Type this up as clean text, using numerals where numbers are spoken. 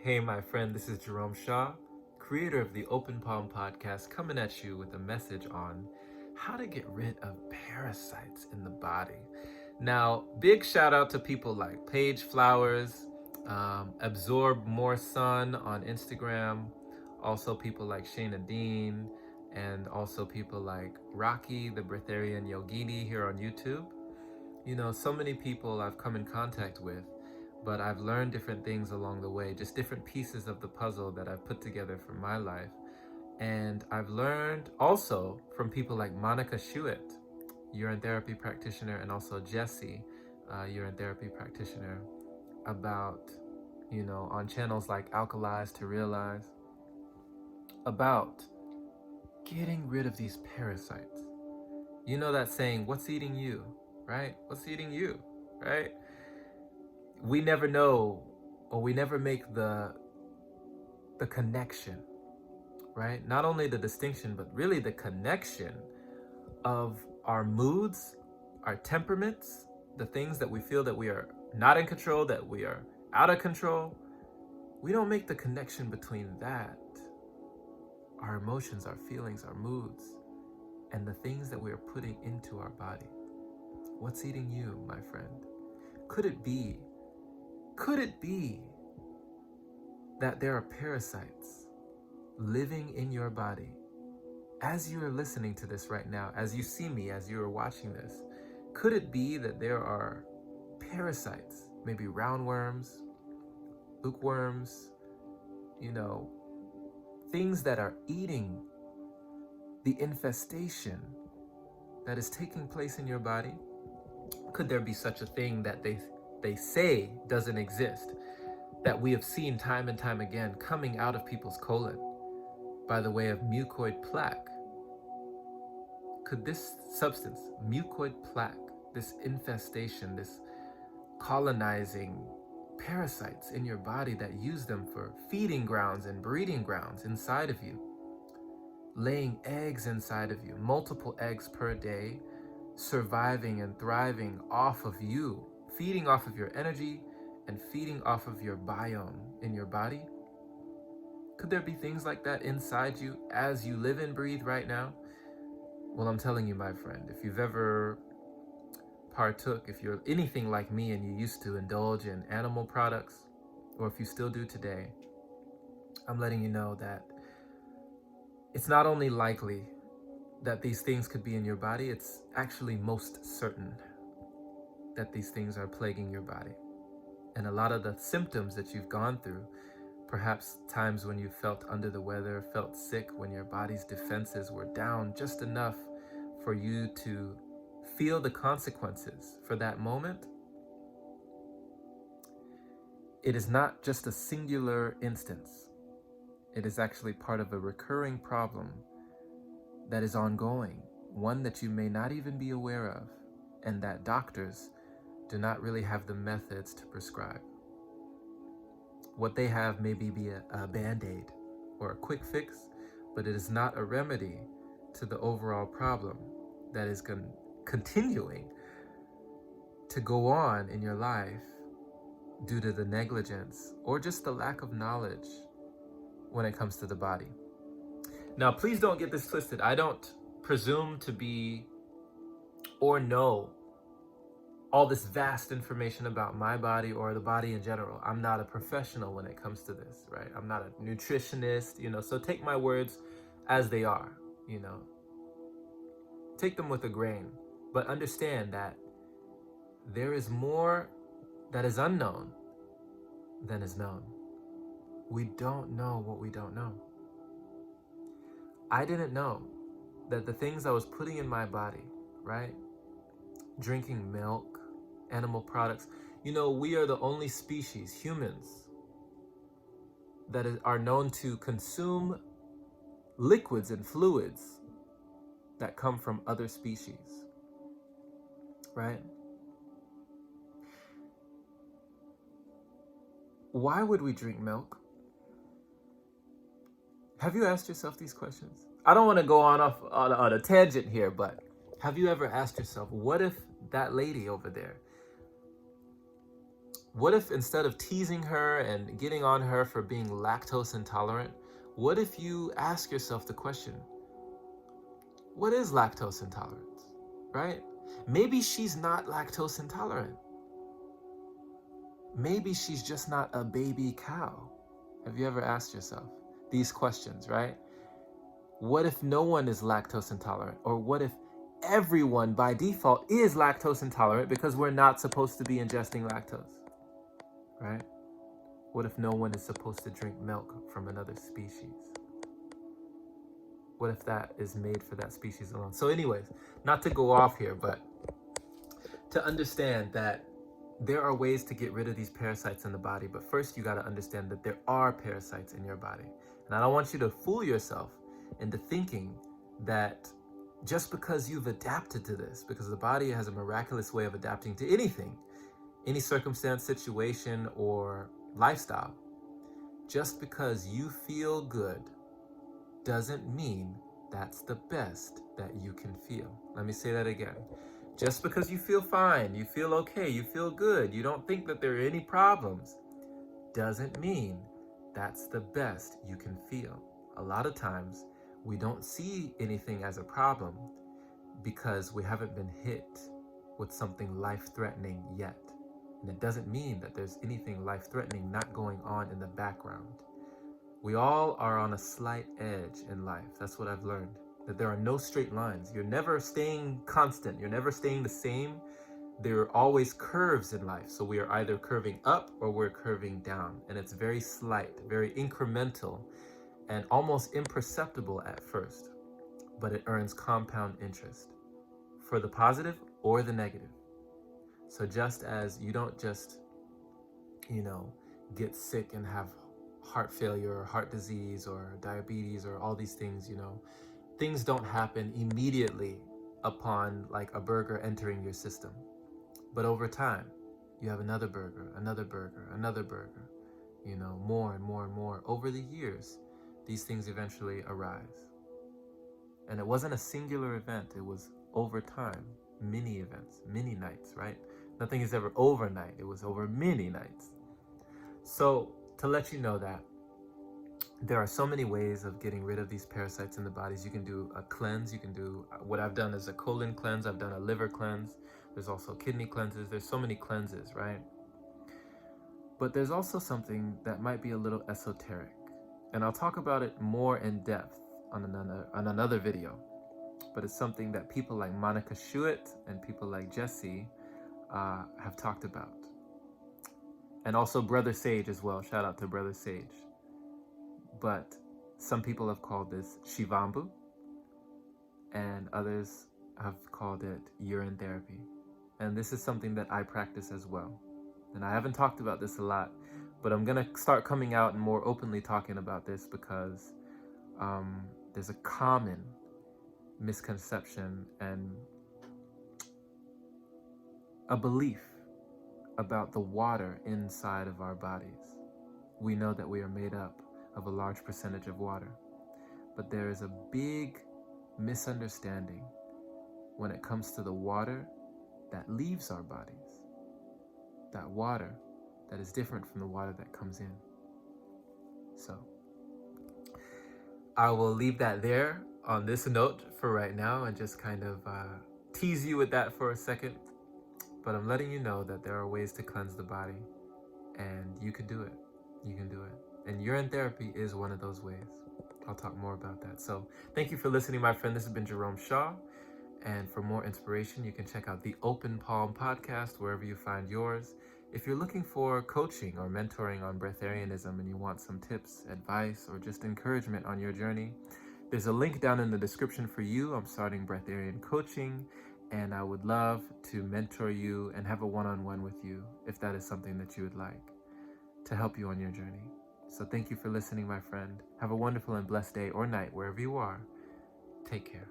Hey, my friend, this is Jerome Shaw, creator of the Open Palm podcast, coming at you with a message on how to get rid of parasites in the body. Now, big shout out to people like Paige Flowers, Absorb More Sun on Instagram, also people like Shayna Dean, and also people like Rocky, the Breatharian Yogini here on YouTube. You know, so many people I've come in contact with, but I've learned different things along the way, just different pieces of the puzzle that I've put together for my life. And I've learned also from people like Monica Schuett, urine therapy practitioner, and also Jesse, urine therapy practitioner, about, on channels like Alkalize to Realize, about getting rid of these parasites. You know that saying, what's eating you, right? What's eating you, right? We never know, or we never make the connection, right? Not only the distinction, but really the connection of our moods, our temperaments, the things that we feel that we are not in control, that we are out of control. We don't make the connection between that, our emotions, our feelings, our moods, and the things that we are putting into our body. What's eating you, my friend? Could it be that there are parasites living in your body as you are listening to this right now, as you see me, as you are watching this? Could it be that there are parasites, maybe roundworms, bookworms, things that are eating the infestation that is taking place in your body? Could there be such a thing that they say doesn't exist, that we have seen time and time again coming out of people's colon by the way of mucoid plaque? Could this substance, mucoid plaque, this infestation, this colonizing parasites in your body that use them for feeding grounds and breeding grounds inside of you, laying eggs inside of you, multiple eggs per day, surviving and thriving off of you, feeding off of your energy and feeding off of your biome in your body? Could there be things like that inside you as you live and breathe right now? Well, I'm telling you, my friend, if you've ever partook, if you're anything like me and you used to indulge in animal products, or if you still do today, I'm letting you know that it's not only likely that these things could be in your body, it's actually most certain that these things are plaguing your body. And a lot of the symptoms that you've gone through, perhaps times when you felt under the weather, felt sick, when your body's defenses were down just enough for you to feel the consequences for that moment, it is not just a singular instance. It is actually part of a recurring problem that is ongoing, one that you may not even be aware of, and that doctors do not really have the methods to prescribe. What they have maybe be a band-aid or a quick fix, but it is not a remedy to the overall problem that is continuing to go on in your life due to the negligence or just the lack of knowledge when it comes to the body. Now, please don't get this twisted. I don't presume to be or know all this vast information about my body or the body in general. I'm not a professional when it comes to this, right? I'm not a nutritionist, so take my words as they are, Take them with a grain, but understand that there is more that is unknown than is known. We don't know what we don't know. I didn't know that the things I was putting in my body, right? Drinking milk, animal products. We are the only species, humans, that are known to consume liquids and fluids that come from other species, right? Why would we drink milk? Have you asked yourself these questions? I don't want to go on a tangent here, but have you ever asked yourself, what if that lady over there What if instead of teasing her and getting on her for being lactose intolerant, what if you ask yourself the question, what is lactose intolerance, right? Maybe she's not lactose intolerant. Maybe she's just not a baby cow. Have you ever asked yourself these questions, right? What if no one is lactose intolerant? Or what if everyone by default is lactose intolerant because we're not supposed to be ingesting lactose, right? What if no one is supposed to drink milk from another species? What if that is made for that species alone? So anyways, not to go off here, but to understand that there are ways to get rid of these parasites in the body, but first you got to understand that there are parasites in your body. And I don't want you to fool yourself into thinking that just because you've adapted to this, because the body has a miraculous way of adapting to anything, any circumstance, situation, or lifestyle, just because you feel good doesn't mean that's the best that you can feel. Let me say that again. Just because you feel fine, you feel okay, you feel good, you don't think that there are any problems, doesn't mean that's the best you can feel. A lot of times, we don't see anything as a problem because we haven't been hit with something life-threatening yet. And it doesn't mean that there's anything life-threatening not going on in the background. We all are on a slight edge in life. That's what I've learned. That there are no straight lines. You're never staying constant. You're never staying the same. There are always curves in life. So we are either curving up or we're curving down. And it's very slight, very incremental, and almost imperceptible at first. But it earns compound interest for the positive or the negative. So just as you don't just, get sick and have heart failure or heart disease or diabetes or all these things, things don't happen immediately upon like a burger entering your system. But over time, you have another burger, another burger, another burger, more and more and more. Over the years, these things eventually arise. And it wasn't a singular event, it was over time, many events, many nights, right? Nothing is ever overnight, it was over many nights. So to let you know that there are so many ways of getting rid of these parasites in the bodies. You can do a cleanse. You can do what I've done is a colon cleanse. I've done a liver cleanse. There's also kidney cleanses. There's so many cleanses, right? But there's also something that might be a little esoteric. And I'll talk about it more in depth on another video. But it's something that people like Monica Schuett and people like Jesse have talked about. And also Brother Sage as well. Shout out to Brother Sage. But some people have called this Shivambu, and others have called it urine therapy. And this is something that I practice as well. And I haven't talked about this a lot, but I'm gonna start coming out and more openly talking about this because there's a common misconception and a belief about the water inside of our bodies. We know that we are made up of a large percentage of water, but there is a big misunderstanding when it comes to the water that leaves our bodies, that water that is different from the water that comes in. So I will leave that there on this note for right now and just kind of tease you with that for a second. But I'm letting you know that there are ways to cleanse the body, and you can do it. You can do it. And urine therapy is one of those ways. I'll talk more about that. So thank you for listening, my friend. This has been Jerome Shaw. And for more inspiration, you can check out the Open Palm podcast, wherever you find yours. If you're looking for coaching or mentoring on breatharianism and you want some tips, advice, or just encouragement on your journey, there's a link down in the description for you. I'm starting Breatharian Coaching, and I would love to mentor you and have a one-on-one with you if that is something that you would like to help you on your journey. So thank you for listening, my friend. Have a wonderful and blessed day or night wherever you are. Take care.